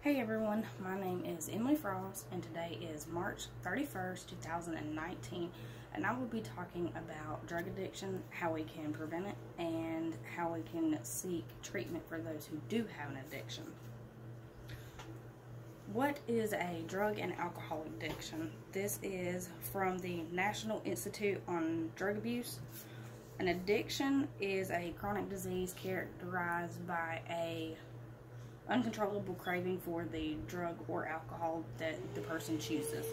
Hey everyone, my name is Emily Frost and today is March 31st, 2019, and I will be talking about drug addiction, how we can prevent it, and how we can seek treatment for those who do have an addiction. What is a drug and alcohol addiction? This is from the National Institute on Drug Abuse. An addiction is a chronic disease characterized by a uncontrollable craving for the drug or alcohol that the person chooses.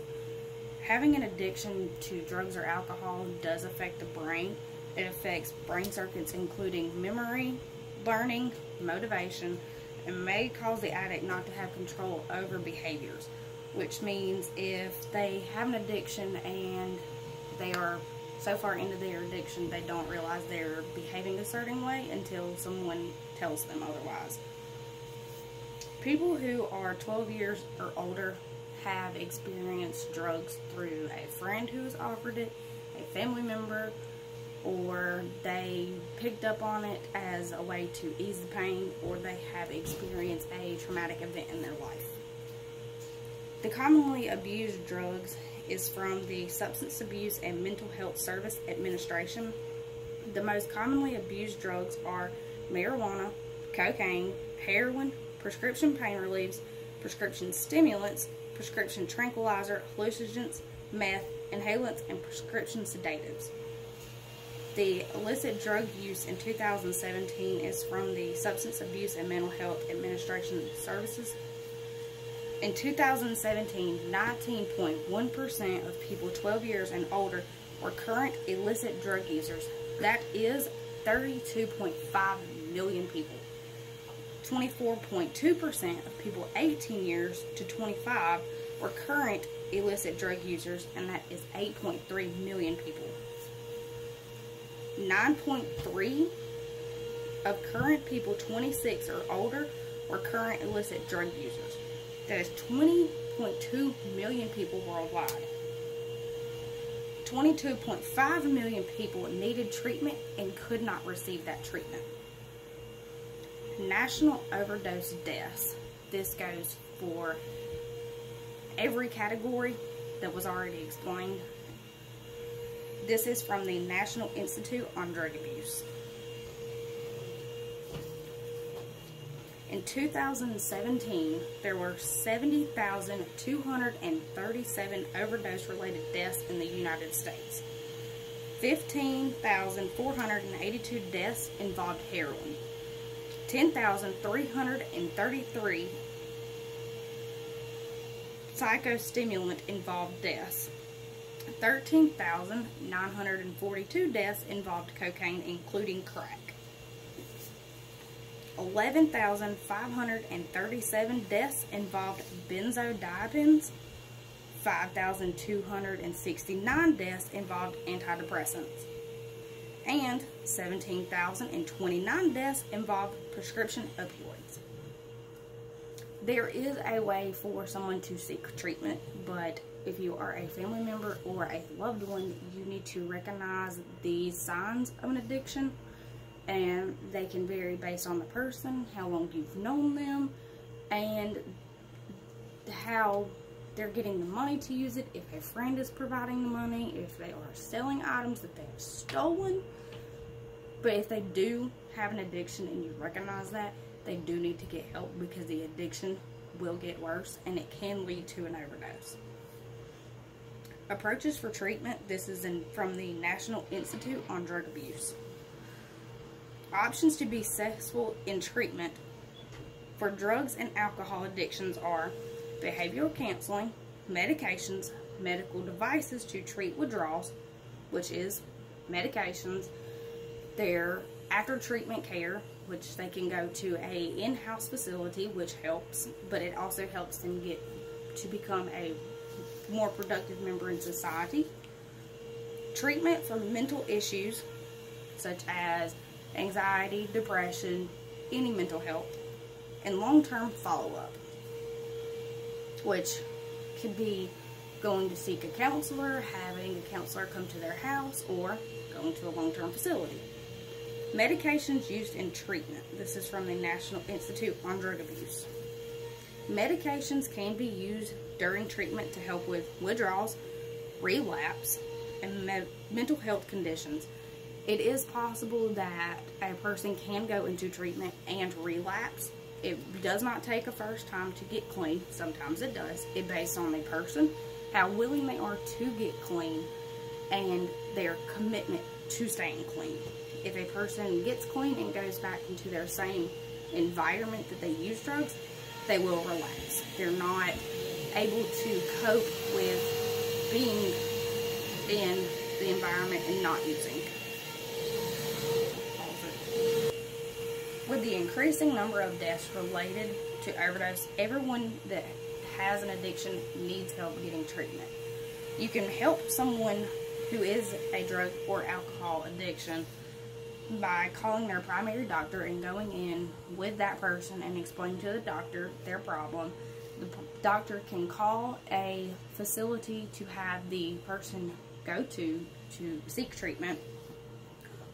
Having an addiction to drugs or alcohol does affect the brain. It affects brain circuits including memory, learning, motivation, and may cause the addict not to have control over behaviors, which means if they have an addiction and they are so far into their addiction they don't realize they're behaving a certain way until someone tells them otherwise. People who are 12 years or older have experienced drugs through a friend who has offered it, a family member, or they picked up on it as a way to ease the pain, or they have experienced a traumatic event in their life. The commonly abused drugs is from the Substance Abuse and Mental Health Service Administration. The most commonly abused drugs are marijuana, cocaine, heroin, prescription pain reliefs, prescription stimulants, prescription tranquilizer, hallucinogens, meth, inhalants, and prescription sedatives. The illicit drug use in 2017 is from the Substance Abuse and Mental Health Administration Services. In 2017, 19.1% of people 12 years and older were current illicit drug users. That is 32.5 million people. 24.2% of people 18 years to 25 were current illicit drug users, and that is 8.3 million people. 9.3% of current people 26 or older were current illicit drug users. That is 20.2 million people worldwide. 22.5 million people needed treatment and could not receive that treatment. National overdose deaths. This goes for every category that was already explained. This is from the National Institute on Drug Abuse. In 2017, there were 70,237 overdose-related deaths in the United States. 15,482 deaths involved heroin. 10,333 psychostimulant involved deaths. 13,942 deaths involved cocaine, including crack. 11,537 deaths involved benzodiazepines. 5,269 deaths involved antidepressants. And 17,029 deaths involved prescription opioids. There is a way for someone to seek treatment, but if you are a family member or a loved one, you need to recognize these signs of an addiction, and they can vary based on the person, how long you've known them, and how they're getting the money to use it, if a friend is providing the money, if they are selling items that they have stolen. But if they do have an addiction and you recognize that, they do need to get help, because the addiction will get worse and it can lead to an overdose. Approaches for treatment. This is from the National Institute on Drug Abuse. Options to be successful in treatment for drugs and alcohol addictions are behavioral counseling, medications, medical devices to treat withdrawals, which is medications. Their after treatment care, which they can go to a in-house facility, which helps, but it also helps them get to become a more productive member in society. Treatment for mental issues such as anxiety, depression, any mental health, and long-term follow-up, which could be going to seek a counselor, having a counselor come to their house, or going to a long-term facility. Medications used in treatment. This is from the National Institute on Drug Abuse. Medications can be used during treatment to help with withdrawals, relapse, and mental health conditions. It is possible that a person can go into treatment and relapse. It does not take a first time to get clean. Sometimes it does. It based on the person, how willing they are to get clean, and their commitment to staying clean. If a person gets clean and goes back into their same environment that they use drugs, they will relapse. They're not able to cope with being in the environment and not using. With the increasing number of deaths related to overdose, everyone that has an addiction needs help getting treatment. You can help someone who is a drug or alcohol addiction by calling their primary doctor and going in with that person and explaining to the doctor their problem. The doctor can call a facility to have the person go to seek treatment,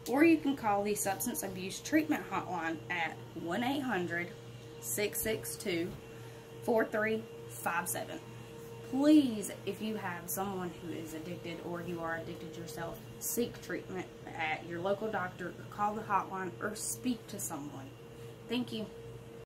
or you can call the Substance Abuse Treatment Hotline at 1-800-662-4357. Please, if you have someone who is addicted or you are addicted yourself, seek treatment at your local doctor, or call the hotline, or speak to someone. Thank you.